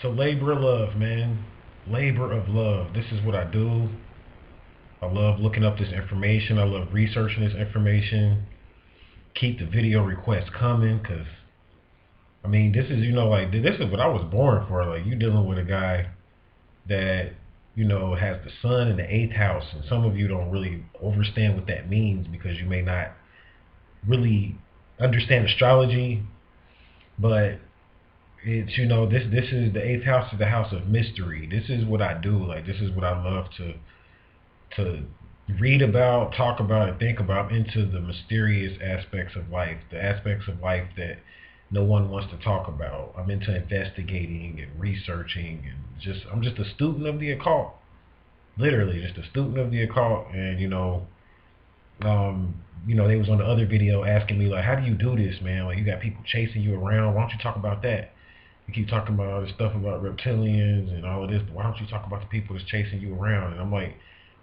So labor of love, man. Labor of love. This is what I do. I love looking up this information. I love researching this information. Keep the video requests coming, cause I mean, this is like this is what I was born for. Like you dealing with a guy that has the sun in the eighth house, and some of you don't really understand what that means because you may not really understand astrology, but it's this is the eighth house is the house of mystery. This is what I do. Like this is what I love to read about, talk about, and think about into the mysterious aspects of life, the aspects of life that no one wants to talk about. I'm into investigating and researching, and I'm just a student of the occult. Literally, just a student of the occult, and they was on the other video asking me like, how do you do this, man? Like you got people chasing you around. Why don't you talk about that? You keep talking about all this stuff about reptilians and all of this, but why don't you talk about the people that's chasing you around? And I'm like,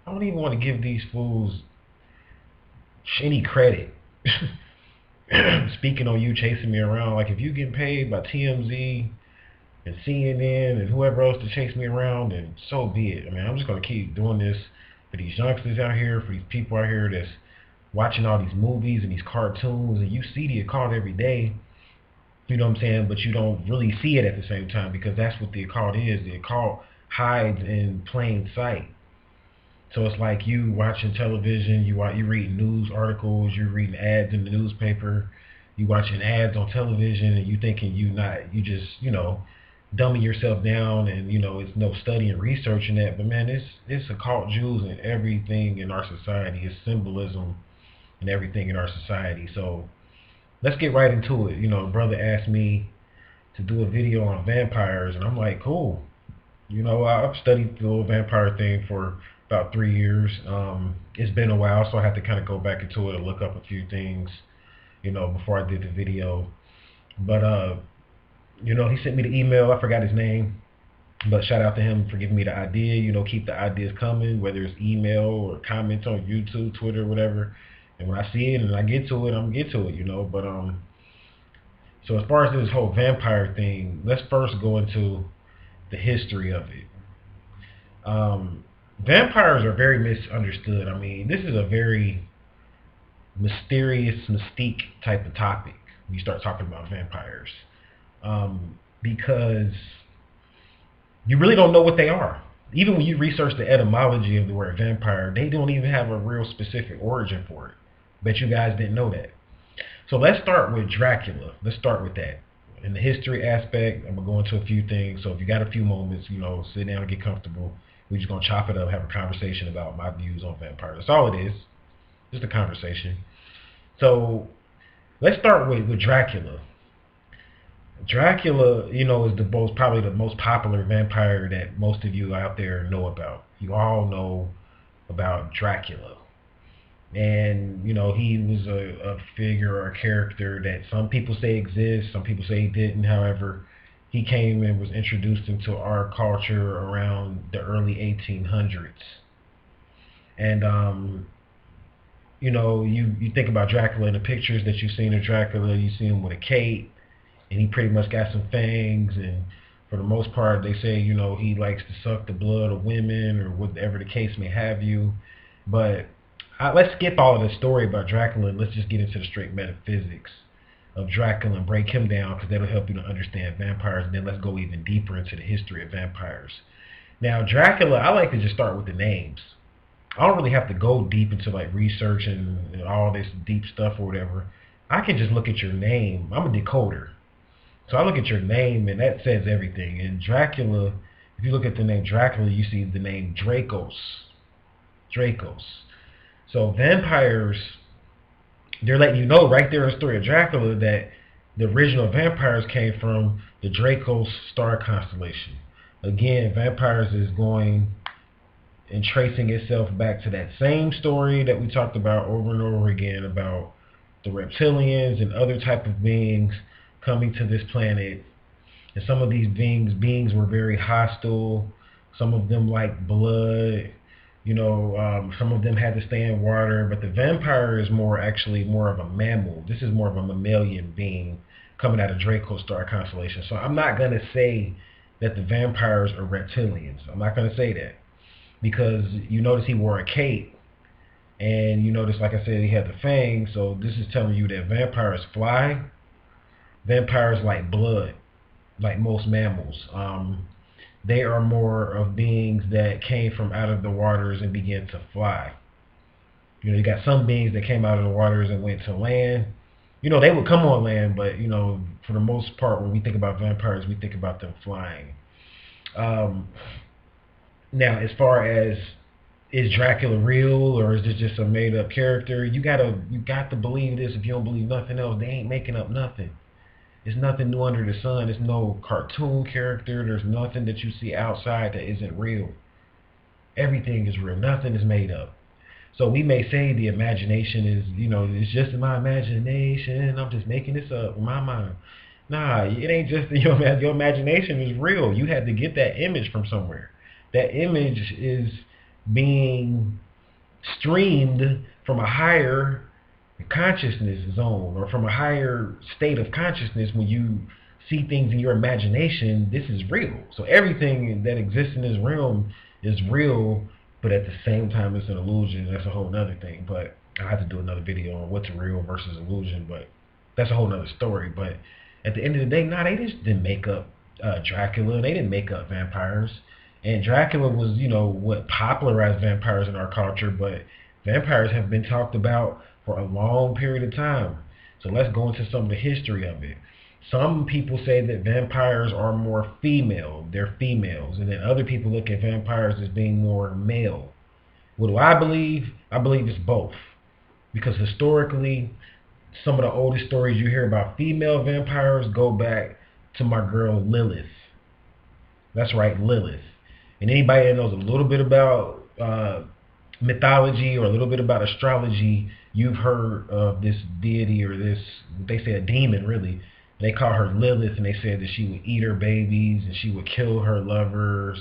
I don't even want to give these fools any credit. Speaking on you chasing me around, like if you get paid by TMZ and CNN and whoever else to chase me around, then so be it. I mean, I'm just gonna keep doing this for these youngsters out here, for these people out here that's watching all these movies and these cartoons, and you see the occult every day. You know what I'm saying? But you don't really see it at the same time because that's what the occult is. The occult hides in plain sight. So it's like you watching television, you reading news articles, you're reading ads in the newspaper, you watching ads on television, and you thinking you just dumbing yourself down, and it's no study and research in that. But man, it's occult jewels in everything in our society. It's symbolism and everything in our society. So let's get right into it. A brother asked me to do a video on vampires, and I'm like, cool. I've studied the whole vampire thing for about 3 years. It's been a while, so I had to kind of go back into it and look up a few things, before I did the video. But he sent me the email. I forgot his name, but shout out to him for giving me the idea. Keep the ideas coming, whether it's email or comments on YouTube, Twitter, whatever. And when I see it and I get to it, I'm gonna get to it. But so as far as this whole vampire thing, let's first go into the history of it. Vampires are very misunderstood. I mean, this is a very mysterious, mystique type of topic when you start talking about vampires, because you really don't know what they are. Even when you research the etymology of the word vampire, they don't even have a real specific origin for it. Bet you guys didn't know that. So let's start with Dracula. Let's start with that. In the history aspect, I'm going to go into a few things. So if you got a few moments, sit down and get comfortable. We're just going to chop it up, have a conversation about my views on vampires. That's all it is. Just a conversation. So let's start with Dracula. Dracula, is probably the most popular vampire that most of you out there know about. You all know about Dracula. And, he was a figure or a character that some people say exists, some people say he didn't. However, he came and was introduced into our culture around the early 1800s. And, you think about Dracula in the pictures that you've seen of Dracula, you see him with a cape, and he pretty much got some fangs, and for the most part, they say, he likes to suck the blood of women or whatever the case may have you. But let's skip all of the story about Dracula and let's just get into the straight metaphysics of Dracula and break him down, because that'll help you to understand vampires. And then let's go even deeper into the history of vampires. Now, Dracula, I like to just start with the names. I don't really have to go deep into like research and all this deep stuff or whatever. I can just look at your name. I'm a decoder. So I look at your name and that says everything. And Dracula, if you look at the name Dracula, you see the name Dracos. Dracos. So vampires, they're letting you know right there in the story of Dracula that the original vampires came from the Dracos star constellation. Again, vampires is going and tracing itself back to that same story that we talked about over and over again about the reptilians and other type of beings coming to this planet. And some of these beings were very hostile. Some of them liked blood. Some of them had to stay in water, but the vampire is more of a mammal. This is more of a mammalian being coming out of Draco star constellation. So I'm not going to say that the vampires are reptilians. I'm not going to say that, because you notice he wore a cape, and you notice, like I said, he had the fangs. So this is telling you that vampires fly. Vampires like blood, like most mammals. They are more of beings that came from out of the waters and began to fly. You know, you got some beings that came out of the waters and went to land. You know, they would come on land, but, you know, for the most part, when we think about vampires, we think about them flying. Now, as far as, is Dracula real, or is this just a made up character? You got to believe this. If you don't believe nothing else, they ain't making up nothing. There's nothing new under the sun. There's no cartoon character. There's nothing that you see outside that isn't real. Everything is real. Nothing is made up. So we may say the imagination is, you know, it's just in my imagination. I'm just making this up in my mind. Nah, it ain't just your imagination is real. You had to get that image from somewhere. That image is being streamed from a higher consciousness zone, or from a higher state of consciousness. When you see things in your imagination, this is real. So everything that exists in this realm is real, but at the same time it's an illusion. That's a whole nother thing, but I'll have to do another video on what's real versus illusion, but that's a whole nother story. But at the end of the day, they just didn't make up Dracula. They didn't make up vampires. And Dracula was, you know, what popularized vampires in our culture, but vampires have been talked about for a long period of time. So let's go into some of the history of it. Some people say that vampires are more female. They're females. And then other people look at vampires as being more male. What do I believe? I believe it's both. Because historically, some of the oldest stories you hear about female vampires go back to my girl Lilith. That's right, Lilith. And anybody that knows a little bit about mythology or a little bit about astrology, you've heard of this deity, or this, they say a demon really. They call her Lilith, and they said that she would eat her babies and she would kill her lovers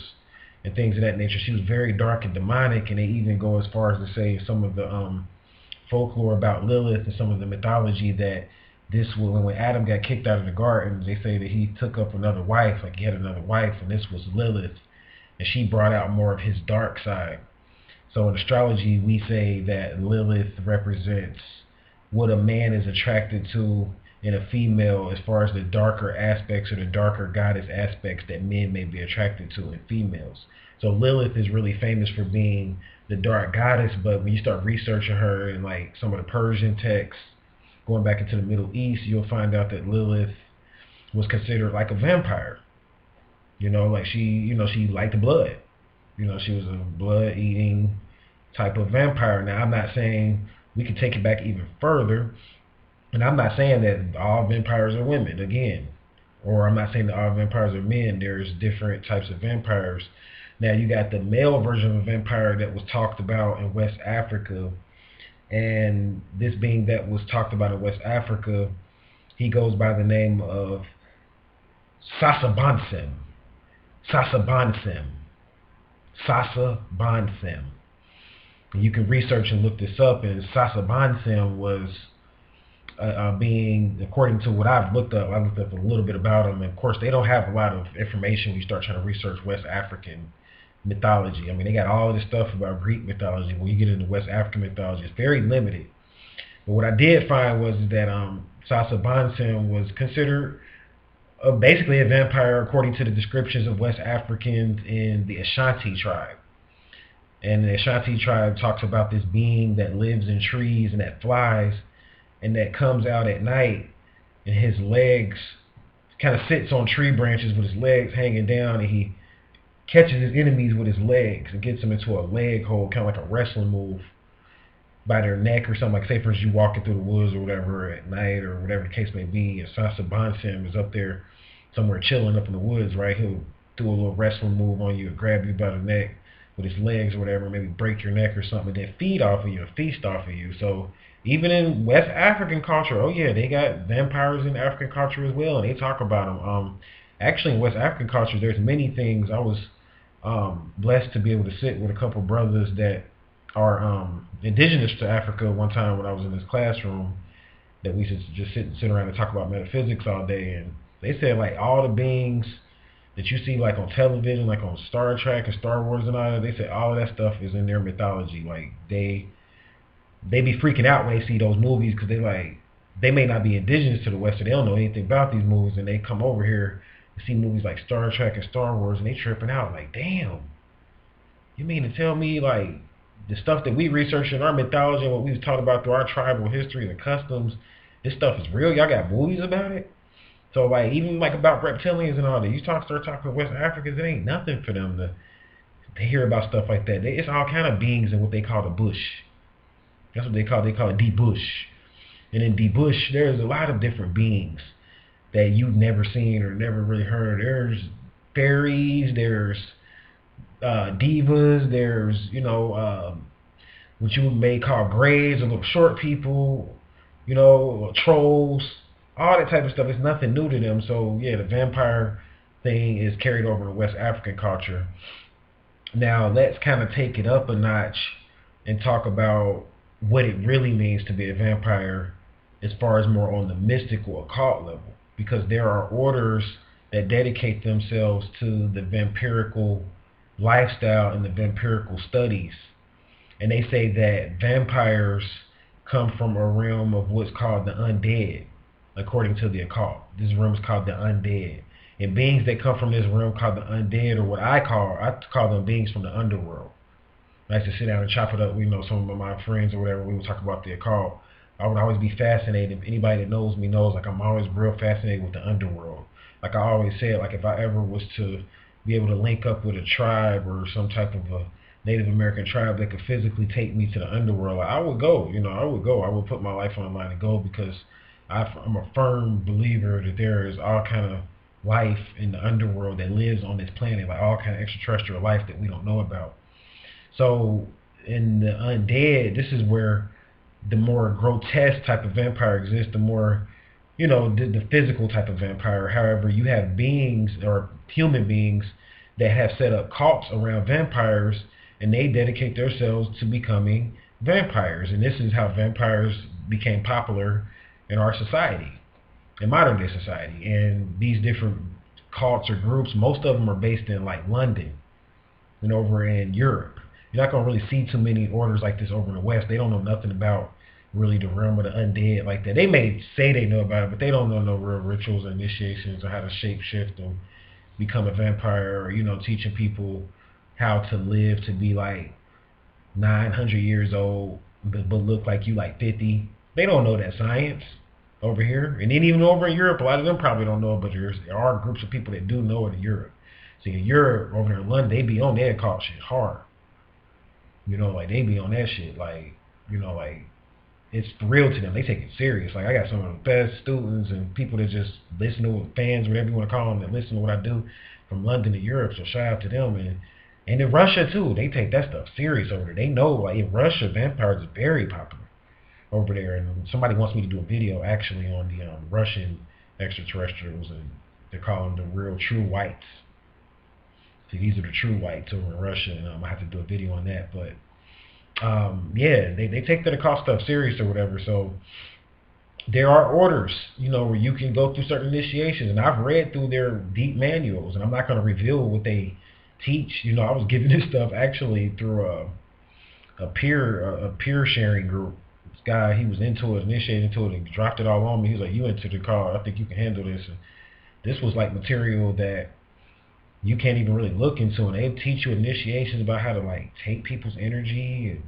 and things of that nature. She was very dark and demonic, and they even go as far as to say some of the folklore about Lilith and some of the mythology that this was when Adam got kicked out of the garden. They say that he took up another wife, like he had another wife, and this was Lilith, and she brought out more of his dark side. So in astrology, we say that Lilith represents what a man is attracted to in a female, as far as the darker aspects or the darker goddess aspects that men may be attracted to in females. So Lilith is really famous for being the dark goddess, but when you start researching her in like some of the Persian texts, going back into the Middle East, you'll find out that Lilith was considered like a vampire. You know, like she liked blood. You know, she was a blood-eating type of vampire. Now, I'm not saying, we can take it back even further, and I'm not saying that all vampires are women, again. Or I'm not saying that all vampires are men. There's different types of vampires. Now, you got the male version of a vampire that was talked about in West Africa. And this being that was talked about in West Africa, he goes by the name of Sasabansem. Sasabansem. Sasabansem. You can research and look this up, and Sasabansem was being, according to what I've looked up, I looked up a little bit about them. And of course, they don't have a lot of information when you start trying to research West African mythology. I mean, they got all of this stuff about Greek mythology. When you get into West African mythology, it's very limited. But what I did find was that Sasabansem was considered basically a vampire according to the descriptions of West Africans in the Ashanti tribe. And the Ashanti tribe talks about this being that lives in trees and that flies and that comes out at night, and his legs kind of sits on tree branches with his legs hanging down, and he catches his enemies with his legs and gets them into a leg hold, kind of like a wrestling move, by their neck or something. Like, say for instance, you walking through the woods or whatever at night or whatever the case may be, and Sasabansem is up there somewhere chilling up in the woods, right? He'll do a little wrestling move on you and grab you by the neck with his legs or whatever, maybe break your neck or something, and then feed off of you, feast off of you. So even in West African culture, oh yeah, they got vampires in African culture as well, and they talk about them. Actually, in West African culture, there's many things. I was blessed to be able to sit with a couple brothers that are indigenous to Africa one time when I was in this classroom, that we should just sit around and talk about metaphysics all day. And they said, like, all the beings that you see like on television, like on Star Trek and Star Wars and all that. They say all of that stuff is in their mythology. Like they be freaking out when they see those movies because they may not be indigenous to the West, so they don't know anything about these movies, and they come over here and see movies like Star Trek and Star Wars, and they tripping out like, damn, you mean to tell me like the stuff that we research in our mythology and what we've taught about through our tribal history and customs, this stuff is real? Y'all got movies about it? So like even like about reptilians and all that, you start talking to West Africans, it ain't nothing for them to hear about stuff like that. It's all kind of beings in what they call the bush. That's what they call it the bush. And in the bush, there's a lot of different beings that you've never seen or never really heard. There's fairies, there's divas, there's what you may call grays or little short people, trolls, all that type of stuff. It's nothing new to them. So yeah, the vampire thing is carried over to West African culture. Now let's kind of take it up a notch and talk about what it really means to be a vampire as far as more on the mystical occult level, because there are orders that dedicate themselves to the vampirical lifestyle and the vampirical studies, and they say that vampires come from a realm of what's called the undead, according to the occult. This realm is called the undead, and beings that come from this realm called the undead, or what I call them beings from the underworld. I used to sit down and chop it up with some of my friends or whatever. We would talk about the occult. I would always be fascinated. Anybody that knows me knows, like, I'm always real fascinated with the underworld. Like I always said, like if I ever was to be able to link up with a tribe or some type of a Native American tribe that could physically take me to the underworld, I would go. I would go. I would put my life on the line and go, because I'm a firm believer that there is all kind of life in the underworld that lives on this planet, like all kind of extraterrestrial life that we don't know about. So in the undead, this is where the more grotesque type of vampire exists, the more, the physical type of vampire. However, you have beings or human beings that have set up cults around vampires, and they dedicate themselves to becoming vampires. And this is how vampires became popular in our society, in modern day society. And these different cults or groups, most of them are based in like London and over in Europe. You're not going to really see too many orders like this over in the West. They don't know nothing about really the realm of the undead like that. They may say they know about it, but they don't know no real rituals or initiations or how to shape shift and become a vampire, or, teaching people how to live to be like 900 years old but look like you like 50. They don't know that science over here. And then even over in Europe, a lot of them probably don't know, but there are groups of people that do know it in Europe. See, in Europe, over there in London, they be on their occult shit hard. Like they be on that shit, like, like it's real to them. They take it serious. Like I got some of the best students and people that just listen to, fans, whatever you want to call them, that listen to what I do from London to Europe. So shout out to them. And in Russia too, they take that stuff serious over there. They know, like in Russia, vampires are very popular over there. And somebody wants me to do a video actually on the Russian extraterrestrials, and they call them the real true whites. These are the true whites over in Russia, and I have to do a video on that. But yeah, they take the occult stuff serious or whatever. So there are orders, where you can go through certain initiations, and I've read through their deep manuals, and I'm not going to reveal what they teach. I was given this stuff actually through a peer sharing group. This guy, he was into it, initiated into it, and dropped it all on me. He was like, "You into the call? I think you can handle this." And this was like material that you can't even really look into, and they teach you initiations about how to like take people's energy and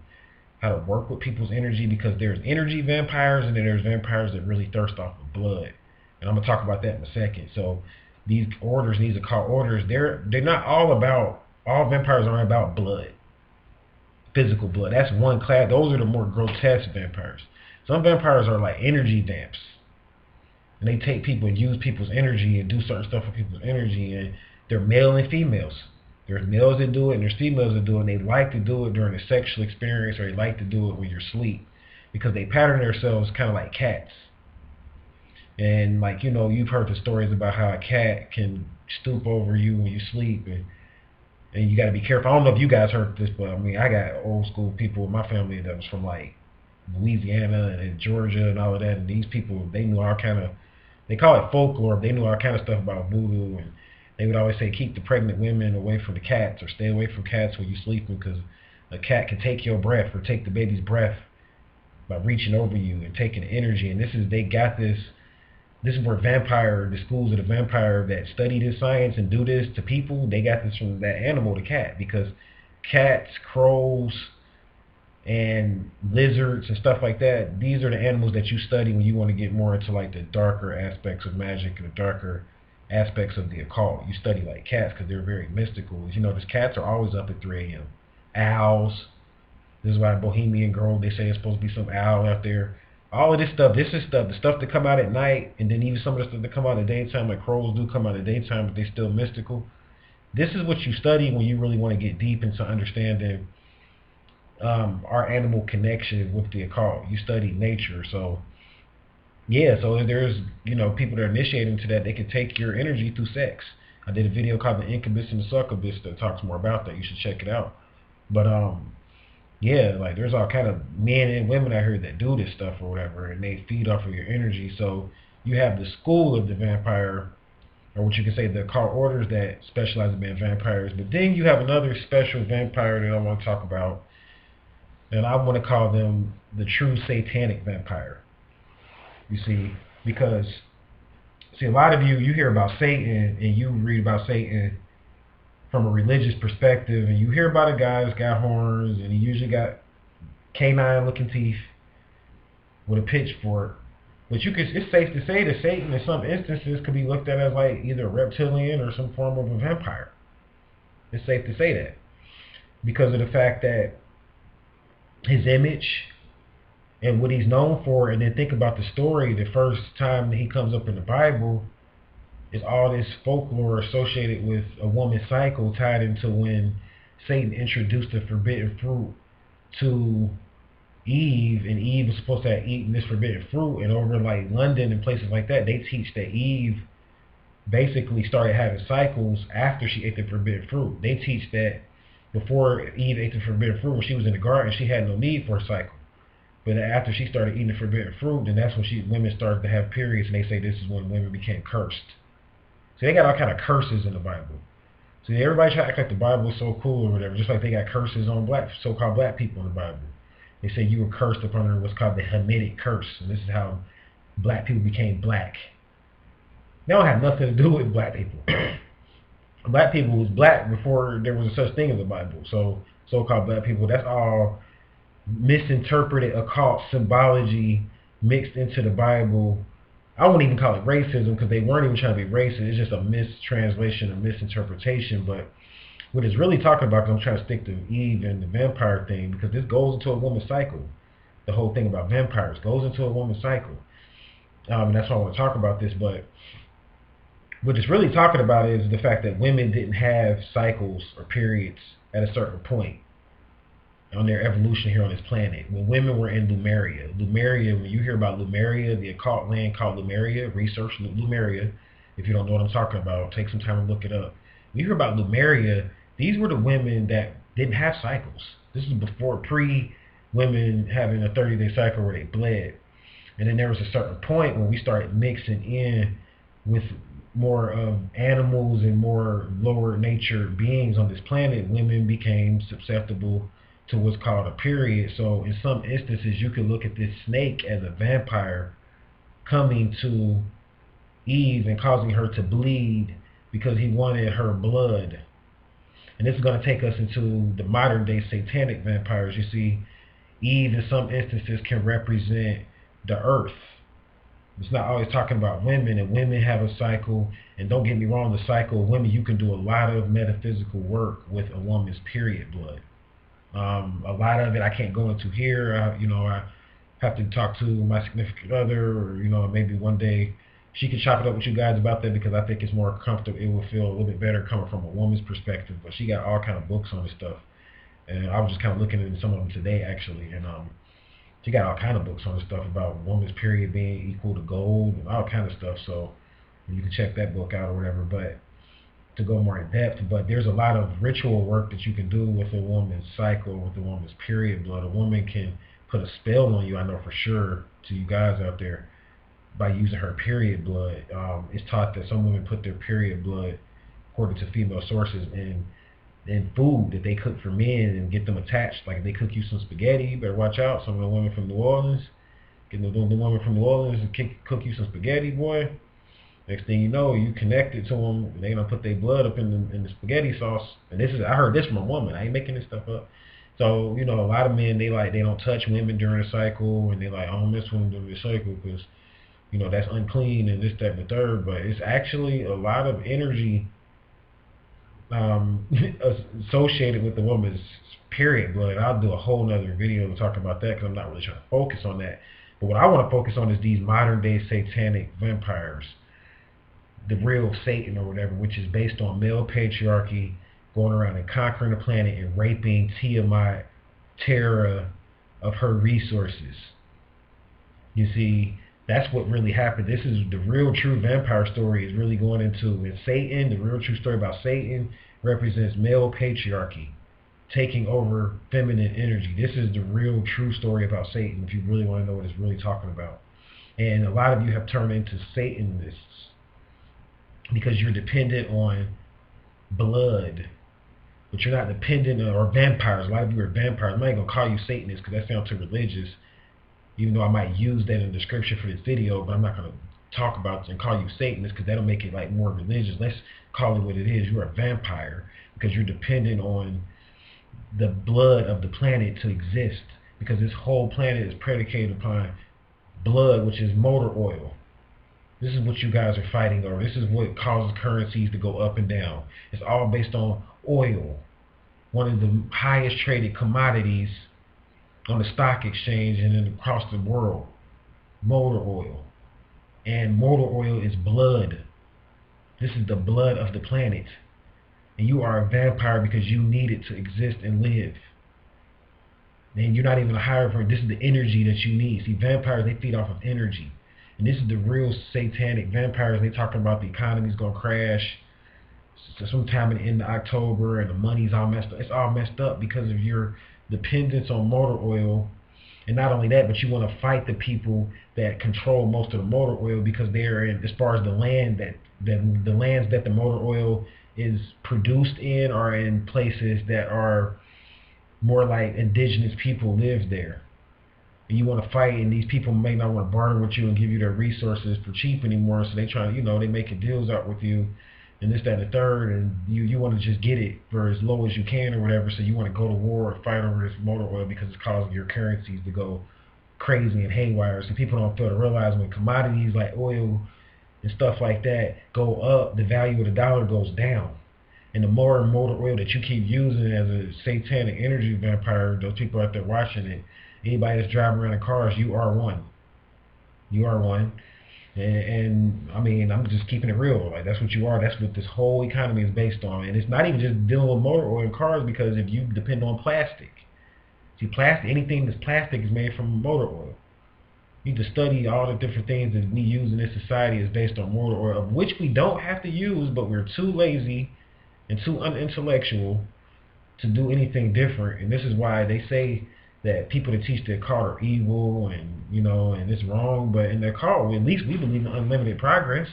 how to work with people's energy, because there's energy vampires and then there's vampires that really thirst off of blood, and I'm gonna talk about that in a second. So these orders, these occult orders, they're not all vampires aren't about blood, physical blood. That's one class. Those are the more grotesque vampires. Some vampires are like energy vamps, and they take people and use people's energy and do certain stuff with people's energy, and they're male and females. There's males that do it and there's females that do it, and they like to do it during a sexual experience, or they like to do it when you're asleep, because they pattern themselves kind of like cats. And like, you've heard the stories about how a cat can stoop over you when you sleep, and you got to be careful. I don't know if you guys heard this, but I mean, I got old school people in my family that was from like Louisiana and Georgia and all of that, and these people, they knew all kind of, they call it folklore, but they knew all kind of stuff about voodoo, and They would always say keep the pregnant women away from the cats, or stay away from cats when you're sleeping, because a cat can take your breath or take the baby's breath by reaching over you and taking the energy. And they got this. This is where the schools of the vampire that study this science and do this to people, they got this from that animal, the cat, because cats, crows, and lizards and stuff like that, these are the animals that you study when you want to get more into like the darker aspects of magic and the darker aspects of the occult. You study like cats because they're very mystical. You notice cats are always up at 3 a.m. Owls. This is why Bohemian Grove, they say it's supposed to be some owl out there. All of this stuff, the stuff that come out at night, and then even some of the stuff that come out in the daytime, like crows do come out in the daytime, but they're still mystical. This is what you study when you really want to get deep into understanding our animal connection with the occult. You study nature. So yeah, so there's people that are initiating to that. They can take your energy through sex. I did a video called The Incubus and the Succubus that talks more about that. You should check it out. But yeah, like there's all kind of men and women out here that do this stuff or whatever, and they feed off of your energy. So you have the school of the vampire, or what you can say the occult orders that specialize in being vampires. But then you have another special vampire that I want to talk about, and I want to call them the true satanic vampire. You see, because a lot of you hear about Satan and you read about Satan from a religious perspective, and you hear about a guy that's got horns and he usually got canine-looking teeth with a pitchfork. But it's safe to say that Satan, in some instances, could be looked at as like either a reptilian or some form of a vampire. It's safe to say that because of the fact that his image and what he's known for. And then think about the story. The first time that he comes up in the Bible is all this folklore associated with a woman's cycle, tied into when Satan introduced the forbidden fruit to Eve, and Eve was supposed to have eaten this forbidden fruit. And over like London and places like that, they teach that Eve basically started having cycles after she ate the forbidden fruit. They teach that before Eve ate the forbidden fruit, when she was in the garden, she had no need for a cycle. But after she started eating the forbidden fruit, then that's when women started to have periods, and they say this is when women became cursed. So they got all kind of curses in the Bible. So everybody try to act like the Bible is so cool or whatever, just like they got curses on so-called black people in the Bible. They say you were cursed upon what's called the Hamitic curse, and this is how black people became black. They don't have nothing to do with black people. Black people was black before there was a such thing as the Bible. So so-called black people, that's all misinterpreted occult symbology mixed into the Bible. I won't even call it racism because they weren't even trying to be racist. It's just a mistranslation, a misinterpretation. But what it's really talking about, because I'm trying to stick to Eve and the vampire thing, because this goes into a woman's cycle. The whole thing about vampires goes into a woman's cycle. And that's why I want to talk about this. But what it's really talking about is the fact that women didn't have cycles or periods at a certain point on their evolution here on this planet. When women were in Lemuria, when you hear about Lemuria, the occult land called Lemuria, research Lemuria. If you don't know what I'm talking about, take some time and look it up. When you hear about Lemuria, these were the women that didn't have cycles. This is before pre-women having a 30-day cycle where they bled. And then there was a certain point when we started mixing in with more of animals and more lower nature beings on this planet. Women became susceptible to what's called a period. So in some instances, you could look at this snake as a vampire coming to Eve and causing her to bleed because he wanted her blood. And this is going to take us into the modern day satanic vampires. You see, Eve in some instances can represent the earth. It's not always talking about women, and women have a cycle. And don't get me wrong, the cycle of women, you can do a lot of metaphysical work with a woman's period blood. A lot of it I can't go into here. I have to talk to my significant other, or maybe one day she can chop it up with you guys about that, because I think it's more comfortable. It will feel a little bit better coming from a woman's perspective. But she got all kind of books on this stuff, and I was just kind of looking into some of them today actually. And she got all kind of books on this stuff about woman's period being equal to gold and all kind of stuff. So you can check that book out or whatever. But to go more in depth, but there's a lot of ritual work that you can do with a woman's cycle, with a woman's period blood. A woman can put a spell on you, I know for sure, to you guys out there, by using her period blood. It's taught that some women put their period blood according to female sources, and food that they cook for men and get them attached. Like if they cook you some spaghetti, you better watch out. Some of the women from New Orleans, getting the women from New Orleans to cook you some spaghetti, boy. Next thing you know, you connected to them, and they gonna put their blood up in the spaghetti sauce. And I heard this from a woman. I ain't making this stuff up. So a lot of men they don't touch women during the cycle, and they like, I don't mess with them during the cycle because that's unclean and this, that, and the third. But it's actually a lot of energy associated with the woman's period blood. I'll do a whole nother video to talk about that because I'm not really trying to focus on that. But what I want to focus on is these modern day satanic vampires, the real Satan or whatever, which is based on male patriarchy, going around and conquering the planet and raping Tiamat, Terra, of her resources. You see, that's what really happened. This is the real true vampire story is really going into. And Satan, the real true story about Satan, represents male patriarchy taking over feminine energy. This is the real true story about Satan, if you really want to know what it's really talking about. And a lot of you have turned into Satanists because you're dependent on blood, but you're not dependent on, or vampires. A lot of you are vampires. I'm not even going to call you Satanists because that sounds too religious, even though I might use that in the description for this video, but I'm not going to talk about it and call you Satanist because that'll make it like more religious. Let's call it what it is. You're a vampire because you're dependent on the blood of the planet to exist, because this whole planet is predicated upon blood, which is motor oil. This is what you guys are fighting over. This is what causes currencies to go up and down. It's all based on oil, one of the highest traded commodities on the stock exchange and across the world. Motor oil. And motor oil is blood. This is the blood of the planet. And you are a vampire because you need it to exist and live. And you're not even a hierophant. This is the energy that you need. See, vampires, they feed off of energy. And this is the real satanic vampires. They talking about the economy's going to crash sometime in the end of October, and the money's all messed up. It's all messed up because of your dependence on motor oil. And not only that, but you want to fight the people that control most of the motor oil, because they're in, as far as the land the lands that the motor oil is produced in are in places that are more like indigenous people live there. And you want to fight, and these people may not want to barter with you and give you their resources for cheap anymore, so they try to, they making deals out with you and this, that, and the third, and you want to just get it for as low as you can or whatever, so you want to go to war or fight over this motor oil because it's causing your currencies to go crazy and haywire. So people don't fail to realize when commodities like oil and stuff like that go up, the value of the dollar goes down. And the more motor oil that you keep using as a satanic energy vampire, those people out there watching it, anybody that's driving around in cars, you are one. You are one. And I mean, I'm just keeping it real. Like, that's what you are. That's what this whole economy is based on. And it's not even just dealing with motor oil and cars, because if you depend on plastic, see, plastic, anything that's plastic is made from motor oil. You need to study all the different things that we use in this society is based on motor oil, of which we don't have to use, but we're too lazy and too unintellectual to do anything different. And this is why they say that people that teach the occult are evil and and it's wrong. But in the occult, at least we believe in unlimited progress.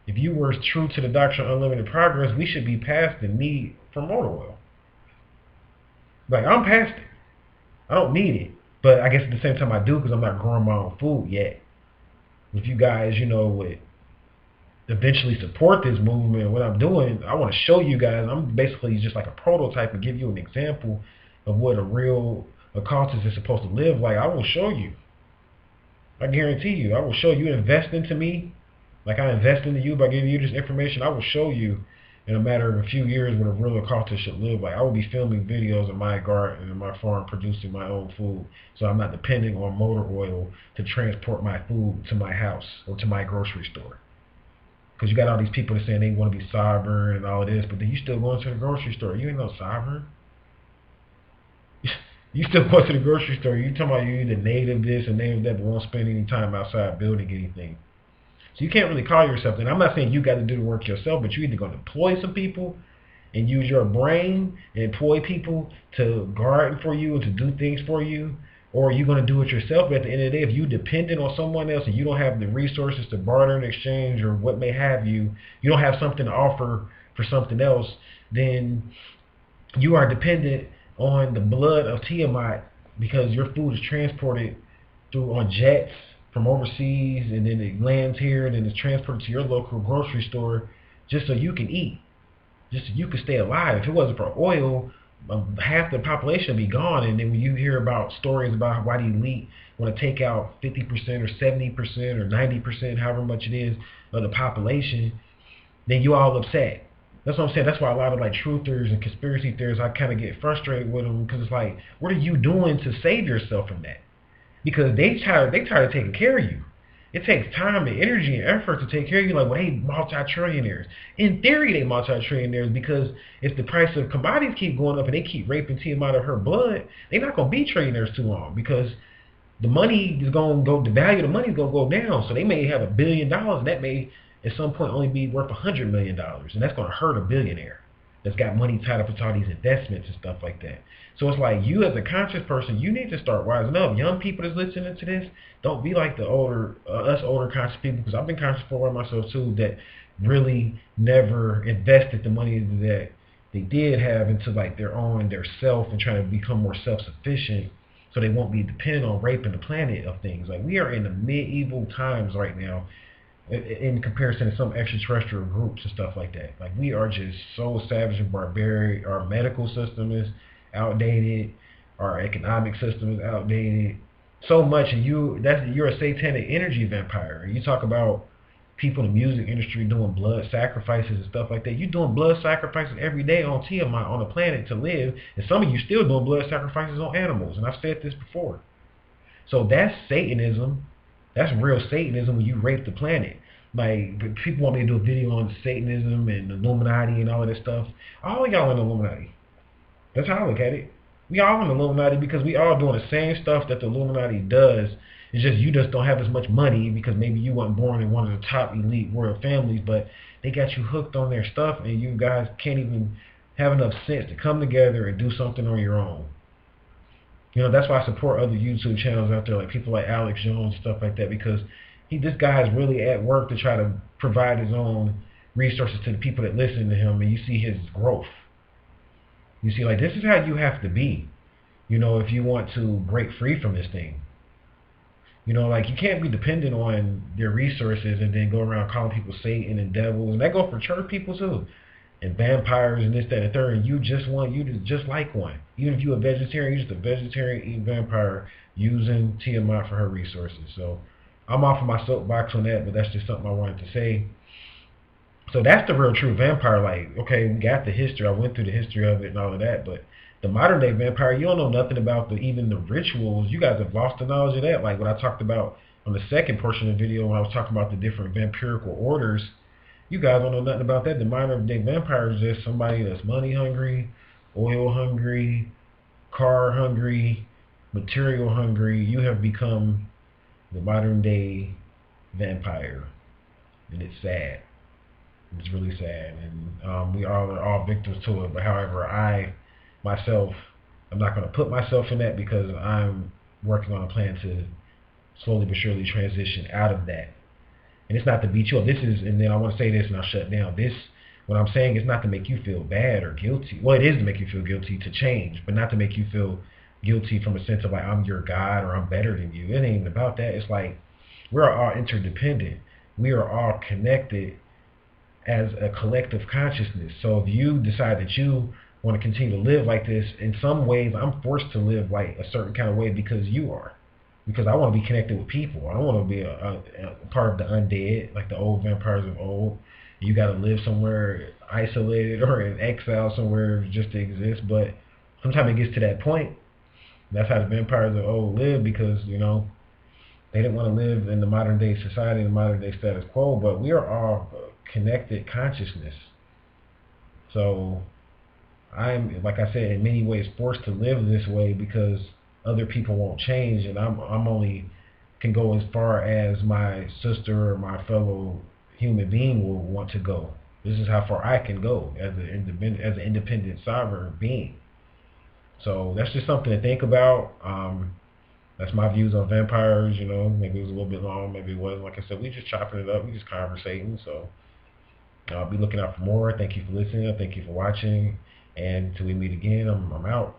If you were true to the doctrine of unlimited progress, we should be past the need for motor oil. Like, I'm past it. I don't need it. But I guess at the same time I do, because I'm not growing my own food yet. If you guys, would eventually support this movement and what I'm doing, I want to show you guys. I'm basically just like a prototype and give you an example of what a real occultist is supposed to live like. I will show you. I guarantee you. I will show you. Invest into me like I invest into you by giving you this information. I will show you in a matter of a few years what a real occultist should live like. I will be filming videos in my garden and in my farm, producing my own food, so I'm not depending on motor oil to transport my food to my house or to my grocery store. Because you got all these people that saying they want to be sovereign and all of this, but then you still going to the grocery store. You ain't no sovereign. You still go to the grocery store. You talking about you either native this and native that, but won't spend any time outside building anything. So you can't really call yourself. And I'm not saying you got to do the work yourself, but you're either going to employ some people and use your brain and employ people to garden for you and to do things for you, or you're going to do it yourself. But at the end of the day, if you dependent on someone else and you don't have the resources to barter and exchange or what may have you, you don't have something to offer for something else, then you are dependent on the blood of Tiamat, because your food is transported on jets from overseas, and then it lands here, and then it's transported to your local grocery store just so you can eat, just so you can stay alive. If it wasn't for oil, half the population would be gone. And then when you hear about stories about why the elite want to take out 50% or 70% or 90%, however much it is, of the population, then you all upset. That's what I'm saying. That's why a lot of like truthers and conspiracy theorists, I kind of get frustrated with them, because it's like, what are you doing to save yourself from that? Because they tired of taking care of you. It takes time and energy and effort to take care of you. Like, well, they multi-trillionaires. In theory, they multi-trillionaires, because if the price of commodities keep going up and they keep raping Tiamat of her blood, they're not going to be trillionaires too long, because the money is going to go, the value of the money is going to go down. So they may have $1 billion, and that may at some point only be worth $100 million, and that's going to hurt a billionaire that's got money tied up with all these investments and stuff like that. So it's like, you as a conscious person, you need to start rising up. Young people that's listening to this, don't be like the older, us older conscious people, because I've been conscious for a while myself too, that really never invested the money that they did have into like their self, and trying to become more self-sufficient, so they won't be dependent on raping the planet of things. Like, we are in the medieval times right now, in comparison to some extraterrestrial groups and stuff like that. Like, we are just so savage and barbaric. Our medical system is outdated. Our economic system is outdated. So much, and you're a satanic energy vampire. You talk about people in the music industry doing blood sacrifices and stuff like that. You're doing blood sacrifices every day on Tiamat, on the planet, to live, and some of you still doing blood sacrifices on animals. And I've said this before. So that's Satanism. That's real Satanism, when you rape the planet. Like, people want me to do a video on Satanism and Illuminati and all of this stuff. All of y'all in the Illuminati. That's how I look at it. We all in the Illuminati, because we all doing the same stuff that the Illuminati does. It's just you just don't have as much money, because maybe you weren't born in one of the top elite royal families, but they got you hooked on their stuff, and you guys can't even have enough sense to come together and do something on your own. You know, that's why I support other YouTube channels out there, like people like Alex Jones and stuff like that, because this guy is really at work to try to provide his own resources to the people that listen to him, and you see his growth. You see, like, this is how you have to be, you know, if you want to break free from this thing. You know, like, you can't be dependent on their resources and then go around calling people Satan and devils. And that goes for church people too, and vampires and this, that, and the third. And you just like one. Even if you're a vegetarian, you're just a vegetarian eating vampire using Tiamat for her resources. So I'm off of my soapbox on that, but that's just something I wanted to say. So that's the real true vampire. Like, okay, we got the history. I went through the history of it and all of that, but the modern day vampire, you don't know nothing about even the rituals. You guys have lost the knowledge of that. Like what I talked about on the second portion of the video, when I was talking about the different vampirical orders, you guys don't know nothing about that. The modern day vampire is just somebody that's money hungry, oil hungry, car hungry, material hungry. You have become the modern day vampire, and it's sad. It's really sad, and we all are all victims to it. But however, I myself, I'm not going to put myself in that, because I'm working on a plan to slowly but surely transition out of that. And it's not to beat you up. And then I want to say this, and I'll shut down. What I'm saying is not to make you feel bad or guilty. Well, it is to make you feel guilty to change, but not to make you feel guilty from a sense of like, I'm your God or I'm better than you. It ain't even about that. It's like, we're all interdependent. We are all connected as a collective consciousness. So if you decide that you want to continue to live like this, in some ways I'm forced to live like a certain kind of way because you are. Because I want to be connected with people. I don't want to be a part of the undead, like the old vampires of old. You got to live somewhere isolated or in exile somewhere just to exist. But sometimes it gets to that point. That's how the vampires of old lived, because, you know, they didn't want to live in the modern day society, the modern day status quo. But we are all connected consciousness. So I'm, like I said, in many ways forced to live this way because other people won't change, and I'm only can go as far as my sister or my fellow human being will want to go. This is how far I can go as an independent sovereign being. So that's just something to think about. That's my views on vampires. You know, maybe it was a little bit long, maybe it wasn't. Like I said, we just chopping it up, we just conversating. So I'll be looking out for more. Thank you for listening. Thank you for watching. And until we meet again, I'm out.